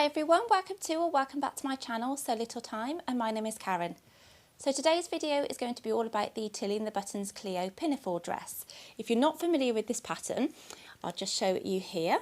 Hi everyone, welcome back to my channel, So Little Time, and my name is Karen. So today's video is going to be all about the Tilly and the Buttons Cleo Pinafore dress. If you're not familiar with this pattern, I'll just show it you here.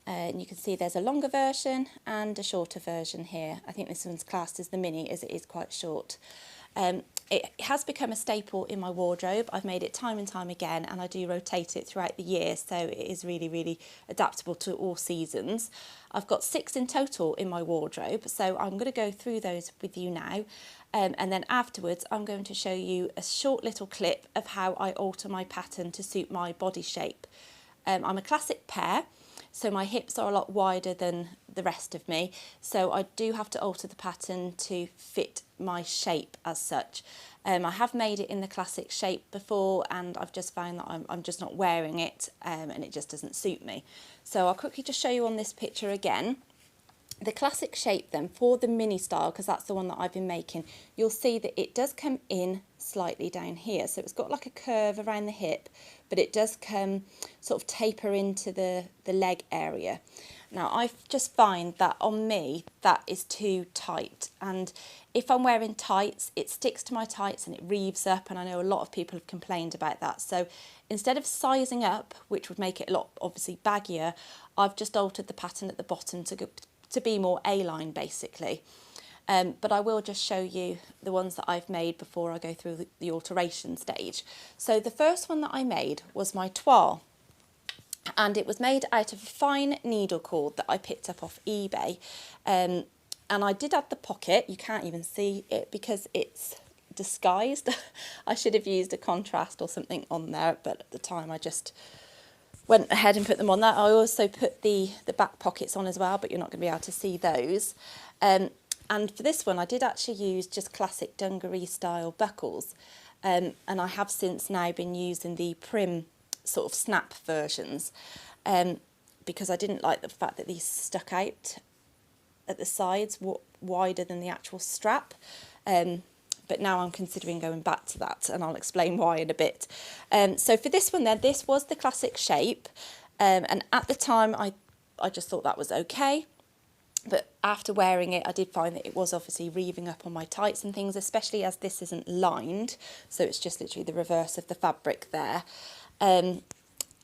And you can see there's a longer version and a shorter version here. I think this one's classed as the mini as it is quite short. It has become a staple in my wardrobe. I've made it time and time again, and I do rotate it throughout the year, so it is really adaptable to all seasons. I've got 6 in total in my wardrobe, so I'm going to go through those with you now, and then afterwards I'm going to show you a short little clip of how I alter my pattern to suit my body shape. I'm a classic pear, so my hips are a lot wider than the rest of me, so I do have to alter the pattern to fit my shape as such. I have made it in the classic shape before, and I've just found that I'm just not wearing it, and it just doesn't suit me. So I'll quickly just show you on this picture again. The classic shape then for the mini style, because that's the one that I've been making, you'll see that it does come in slightly down here, so it's got like a curve around the hip, but it does come sort of taper into the leg area. Now I just find that on me that is too tight, and if I'm wearing tights it sticks to my tights and it reeves up, and I know a lot of people have complained about that. So instead of sizing up, which would make it a lot obviously baggier, I've just altered the pattern at the bottom to be more A-line basically. But I will just show you the ones that I've made before I go through the alteration stage. So the first one that I made was my toile, and it was made out of a fine needle cord that I picked up off eBay, and I did add the pocket. You can't even see it because it's disguised. I should have used a contrast or something on there, but at the time I just went ahead and put them on that. I also put the back pockets on as well, but you're not going to be able to see those. And for this one I did actually use just classic dungaree style buckles, and I have since now been using the prim sort of snap versions, because I didn't like the fact that these stuck out at the sides wider than the actual strap. But now I'm considering going back to that, and I'll explain why in a bit. So for this one then, this was the classic shape, and at the time I just thought that was okay, but after wearing it I did find that it was obviously reeving up on my tights and things, especially as this isn't lined, so it's just literally the reverse of the fabric there, and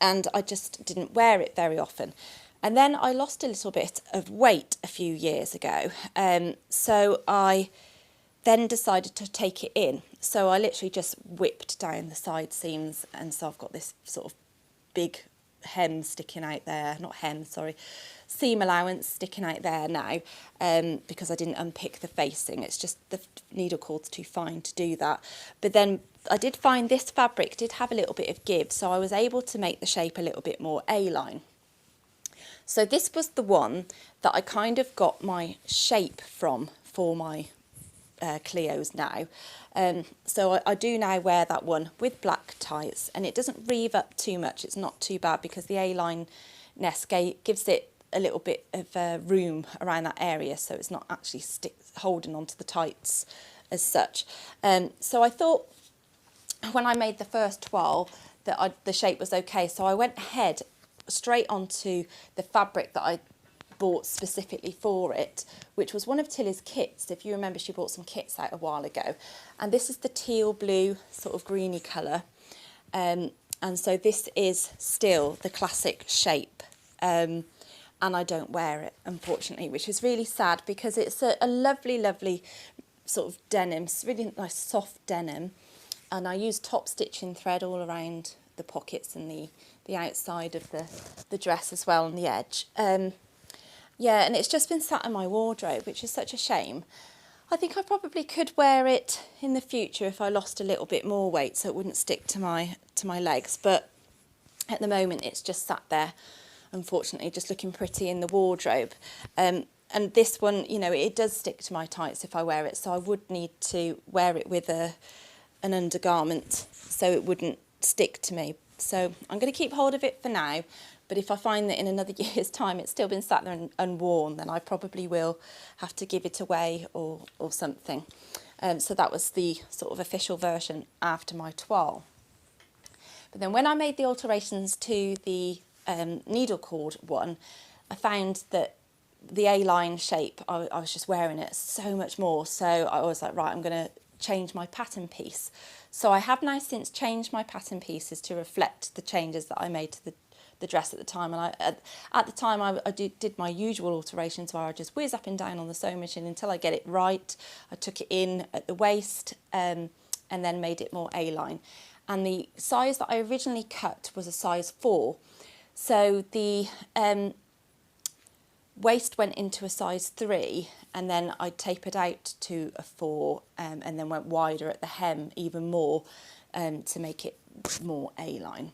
I just didn't wear it very often. And then I lost a little bit of weight a few years ago, so I then decided to take it in. So I literally just whipped down the side seams, and so I've got this sort of big hem sticking out there, not hem, sorry, seam allowance sticking out there now, because I didn't unpick the facing. It's just the needle cord's too fine to do that. But then I did find this fabric did have a little bit of give, so I was able to make the shape a little bit more A-line. So this was the one that I kind of got my shape from for my Cleos now. So I do now wear that one with black tights, and it doesn't reeve up too much. It's not too bad because the A-line-ness gives it a little bit of room around that area, so it's not actually holding onto the tights as such. So I thought when I made the first toile that the shape was okay, so I went ahead straight onto the fabric that I bought specifically for it, which was one of Tilly's kits. If you remember, she bought some kits out a while ago, and this is the teal blue sort of greeny colour, and so this is still the classic shape, and I don't wear it unfortunately, which is really sad because it's a lovely sort of denim, it's really nice soft denim, and I use top stitching thread all around the pockets and the outside of the dress as well on the edge. Yeah, and it's just been sat in my wardrobe, which is such a shame. I think I probably could wear it in the future if I lost a little bit more weight, so it wouldn't stick to my legs, but at the moment it's just sat there, unfortunately, just looking pretty in the wardrobe. And this one, you know, it does stick to my tights if I wear it, so I would need to wear it with an undergarment so it wouldn't stick to me. So I'm going to keep hold of it for now, but if I find that in another year's time it's still been sat there and unworn, then I probably will have to give it away or something. So that was the sort of official version after my toile. But then when I made the alterations to the needle cord one, I found that the A-line shape, I was just wearing it so much more. So I was like, right, I'm going to change my pattern piece. So I have now since changed my pattern pieces to reflect the changes that I made to the dress at the time. And at the time I did my usual alterations where I just whiz up and down on the sewing machine until I get it right. I took it in at the waist and then made it more A-line. And the size that I originally cut was a size 4. So the waist went into a size 3, and then I tapered out to a 4 and then went wider at the hem even more to make it more A-line.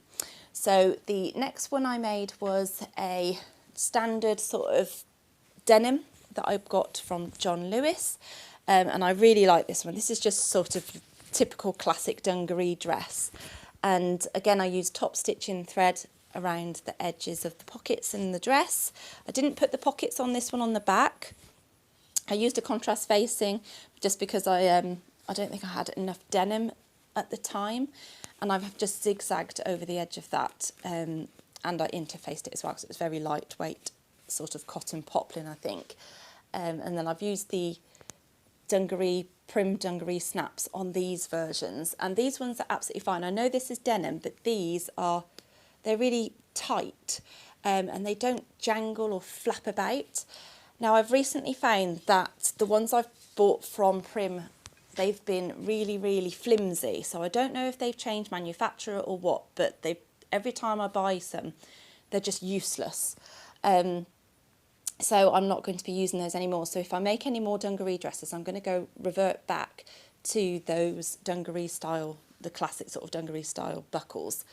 So the next one I made was a standard sort of denim that I got from John Lewis, and I really like this one. This is just sort of typical classic dungaree dress, and again I used top stitching thread around the edges of the pockets in the dress. I didn't put the pockets on this one on the back. I used a contrast facing just because I don't think I had enough denim at the time, and I've just zigzagged over the edge of that, and I interfaced it as well because it was very lightweight, sort of cotton poplin, I think. And then I've used the dungaree, prim dungaree snaps on these versions, and these ones are absolutely fine. I know this is denim, but they're really tight, and they don't jangle or flap about. Now I've recently found that the ones I've bought from Prim, they've been really, really flimsy. So I don't know if they've changed manufacturer or what, but every time I buy some, they're just useless. So I'm not going to be using those anymore. So if I make any more dungaree dresses, I'm going to revert back to those dungaree style, the classic sort of dungaree style buckles.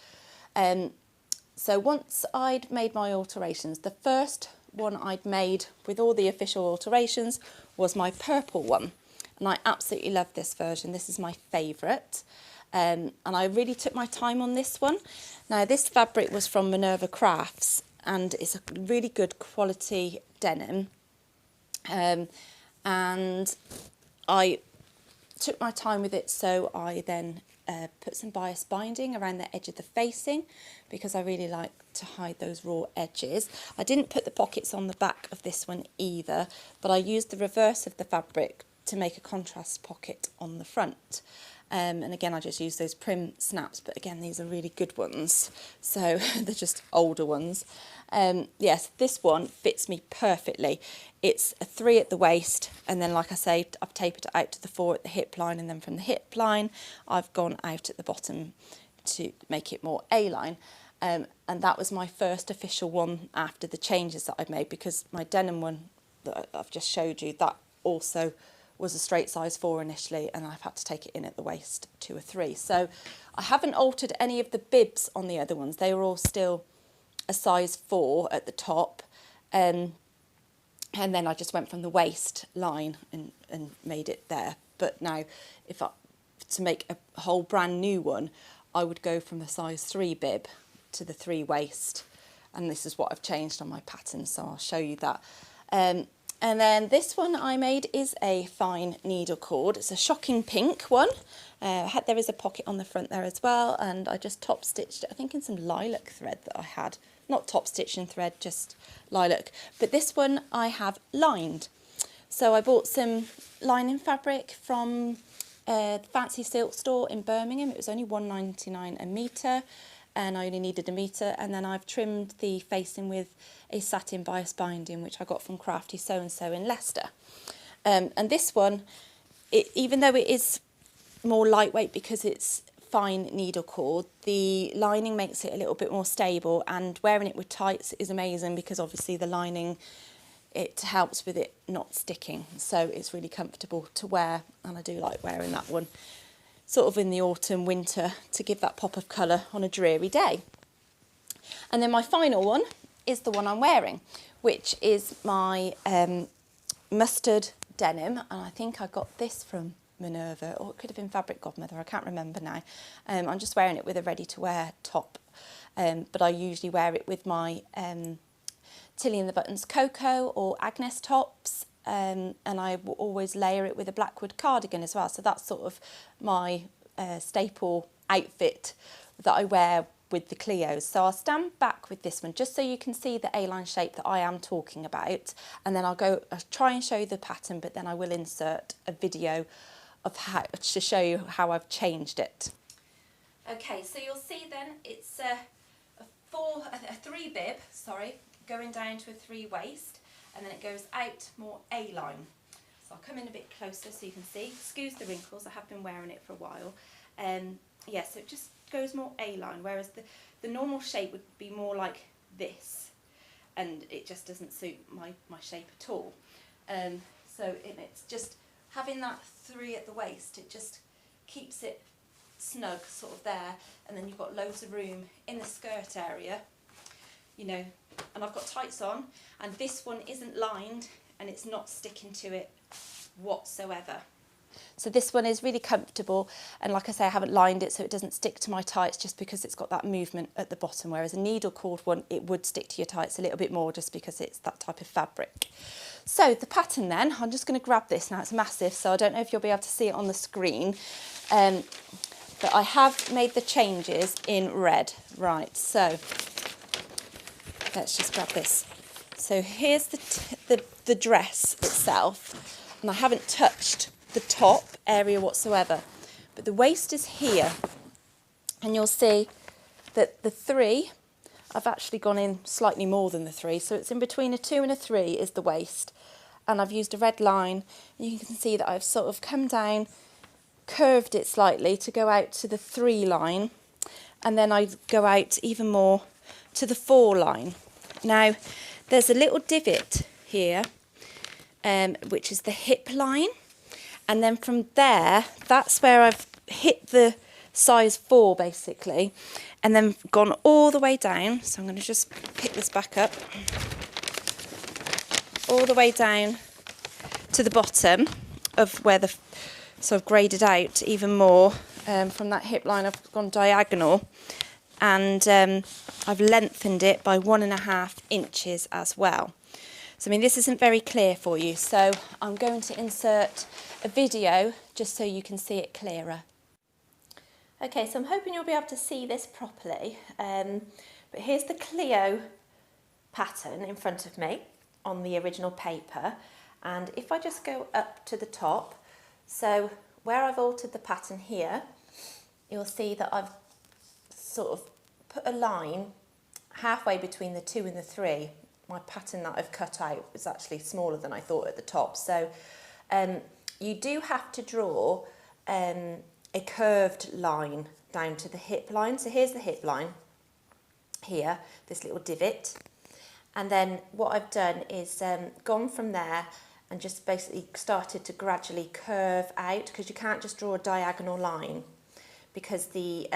So once I'd made my alterations, the first one I'd made with all the official alterations was my purple one. And I absolutely love this version. This is my favourite. And I really took my time on this one. Now this fabric was from Minerva Crafts, and it's a really good quality denim. And I took my time with it, so I then put some bias binding around the edge of the facing because I really like to hide those raw edges. I didn't put the pockets on the back of this one either, but I used the reverse of the fabric to make a contrast pocket on the front. And again, I just used those Prim snaps, but again, these are really good ones. So they're just older ones. Yes, this one fits me perfectly. It's a 3 at the waist, and then like I say, I've tapered it out to the 4 at the hip line, and then from the hip line, I've gone out at the bottom to make it more A-line. And that was my first official one after the changes that I've made, because my denim one that I've just showed you, that also was a straight size 4 initially, and I've had to take it in at the waist to a 3. So I haven't altered any of the bibs on the other ones. They were all still a size 4 at the top, and then I just went from the waist line and made it there. But now to make a whole brand new one, I would go from a size 3 bib to the 3 waist, and this is what I've changed on my pattern, so I'll show you that. And then this one I made is a fine needle cord. It's a shocking pink one. There is a pocket on the front there as well, and I just top stitched it, I think in some lilac thread that I had. Not top stitching thread, just lilac. But this one I have lined. So I bought some lining fabric from the Fancy Silk store in Birmingham. It was only £1.99 a metre, and I only needed a metre, and then I've trimmed the facing with a satin bias binding, which I got from Crafty So-and-So in Leicester. And this one, even though it is more lightweight because it's fine needle cord, the lining makes it a little bit more stable, and wearing it with tights is amazing because obviously the lining, it helps with it not sticking, so it's really comfortable to wear, and I do like wearing that one sort of in the autumn, winter, to give that pop of colour on a dreary day. And then my final one is the one I'm wearing, which is my mustard denim, and I think I got this from Minerva, or it could have been Fabric Godmother, I can't remember now. I'm just wearing it with a ready-to-wear top, but I usually wear it with my Tilly and the Buttons Cocoa or Agnes tops, and I will always layer it with a Blackwood cardigan as well. So that's sort of my staple outfit that I wear with the Cleos. So I'll stand back with this one just so you can see the A-line shape that I am talking about, and then I'll try and show you the pattern, but then I will insert a video of how to show you how I've changed it. Okay, so you'll see then it's a 3 bib, going down to a 3 waist, and then it goes out more A-line. So I'll come in a bit closer so you can see. Excuse the wrinkles, I have been wearing it for a while. Yeah, so it just goes more A-line, whereas the normal shape would be more like this, and it just doesn't suit my shape at all. So it's just having that 3 at the waist, it just keeps it snug sort of there, and then you've got loads of room in the skirt area, you know, and I've got tights on, and this one isn't lined and it's not sticking to it whatsoever. So this one is really comfortable, and like I say, I haven't lined it so it doesn't stick to my tights just because it's got that movement at the bottom, whereas a needle cord one, it would stick to your tights a little bit more just because it's that type of fabric. So the pattern then, I'm just going to grab this now, it's massive, so I don't know if you'll be able to see it on the screen, but I have made the changes in red. Right, so let's just grab this. So here's the dress itself, and I haven't touched the top area whatsoever, but the waist is here, and you'll see that the 3, I've actually gone in slightly more than the 3, so it's in between a 2 and a 3 is the waist, and I've used a red line, and you can see that I've sort of come down, curved it slightly to go out to the 3 line, and then I go out even more to the 4 line. Now there's a little divot here, which is the hip line, and then from there, that's where I've hit the size 4 basically, and then gone all the way down. So I'm going to just pick this back up, all the way down to the bottom of where so I've graded out even more. From that hip line I've gone diagonal, and I've lengthened it by 1.5 inches as well. So I mean, this isn't very clear for you, so I'm going to insert a video just so you can see it clearer. Okay, so I'm hoping you'll be able to see this properly, but here's the Cleo pattern in front of me on the original paper, and if I just go up to the top, so where I've altered the pattern here, you'll see that I've sort of put a line halfway between the 2 and the 3. My pattern that I've cut out is actually smaller than I thought at the top, so you do have to draw a curved line down to the hip line. So here's the hip line here, this little divot, and then what I've done is gone from there and just basically started to gradually curve out, because you can't just draw a diagonal line, because the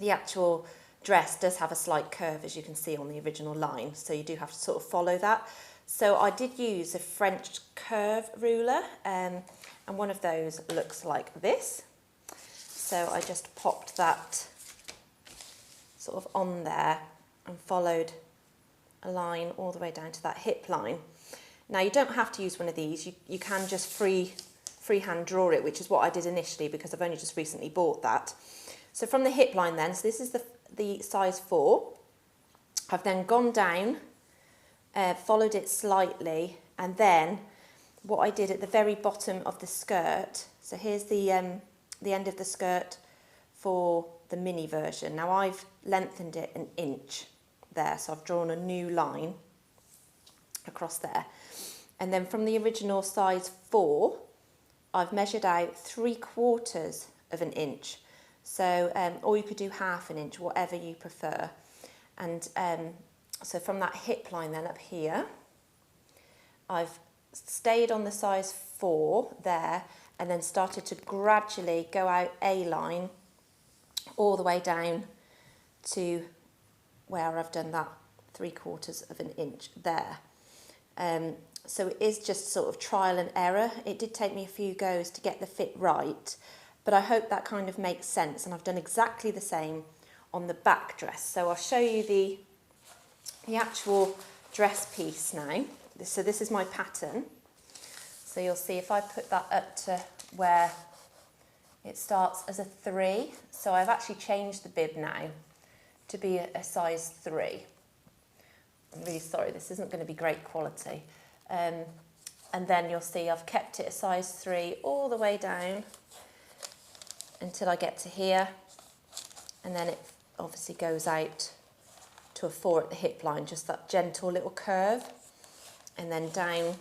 actual dress does have a slight curve, as you can see on the original line, so you do have to sort of follow that. So I did use a French curve ruler, and one of those looks like this. So I just popped that sort of on there and followed a line all the way down to that hip line. Now you don't have to use one of these, you can just freehand draw it, which is what I did initially because I've only just recently bought that. So from the hip line then, so this is the size 4, I've then gone down, followed it slightly, and then what I did at the very bottom of the skirt, so here's the end of the skirt for the mini version. Now I've lengthened it 1 inch there, so I've drawn a new line across there. And then from the original size 4, I've measured out 3/4 of an inch. So, or you could do 1/2 inch, whatever you prefer. And so from that hip line then up here, I've stayed on the size 4 there, and then started to gradually go out a line all the way down to where I've done that 3/4 of an inch there. So it is just sort of trial and error. It did take me a few goes to get the fit right, but I hope that kind of makes sense, and I've done exactly the same on the back dress. So I'll show you the actual dress piece now. So this is my pattern. So you'll see if I put that up to where it starts as a 3, so I've actually changed the bib now to be a size 3. I'm really sorry, this isn't going to be great quality. And then you'll see I've kept it a size 3 all the way down until I get to here, and then it obviously goes out to a 4 at the hip line, just that gentle little curve. And then down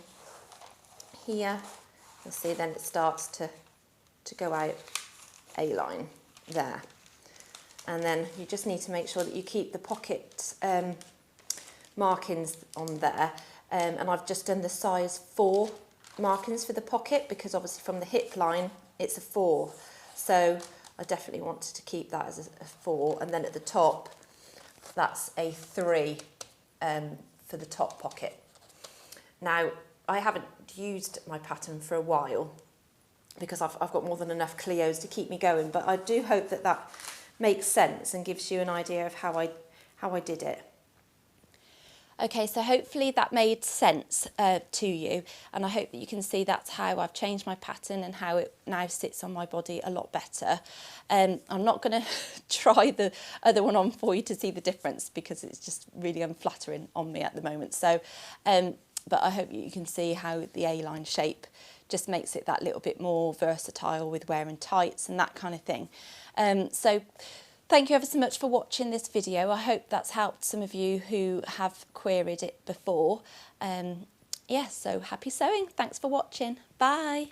here, you'll see then it starts to go out A-line there. And then you just need to make sure that you keep the pocket markings on there. And I've just done the size 4 markings for the pocket, because obviously from the hip line it's a 4. So I definitely wanted to keep that as a 4. And then at the top, that's a 3 for the top pocket. Now, I haven't used my pattern for a while because I've got more than enough Cleos to keep me going, but I do hope that that makes sense and gives you an idea of how I did it. Okay, so hopefully that made sense to you, and I hope that you can see that's how I've changed my pattern and how it now sits on my body a lot better. I'm not going to try the other one on for you to see the difference because it's just really unflattering on me at the moment. So, but I hope you can see how the A-line shape just makes it that little bit more versatile with wearing tights and that kind of thing. So thank you ever so much for watching this video. I hope that's helped some of you who have queried it before. Yeah, so happy sewing. Thanks for watching. Bye.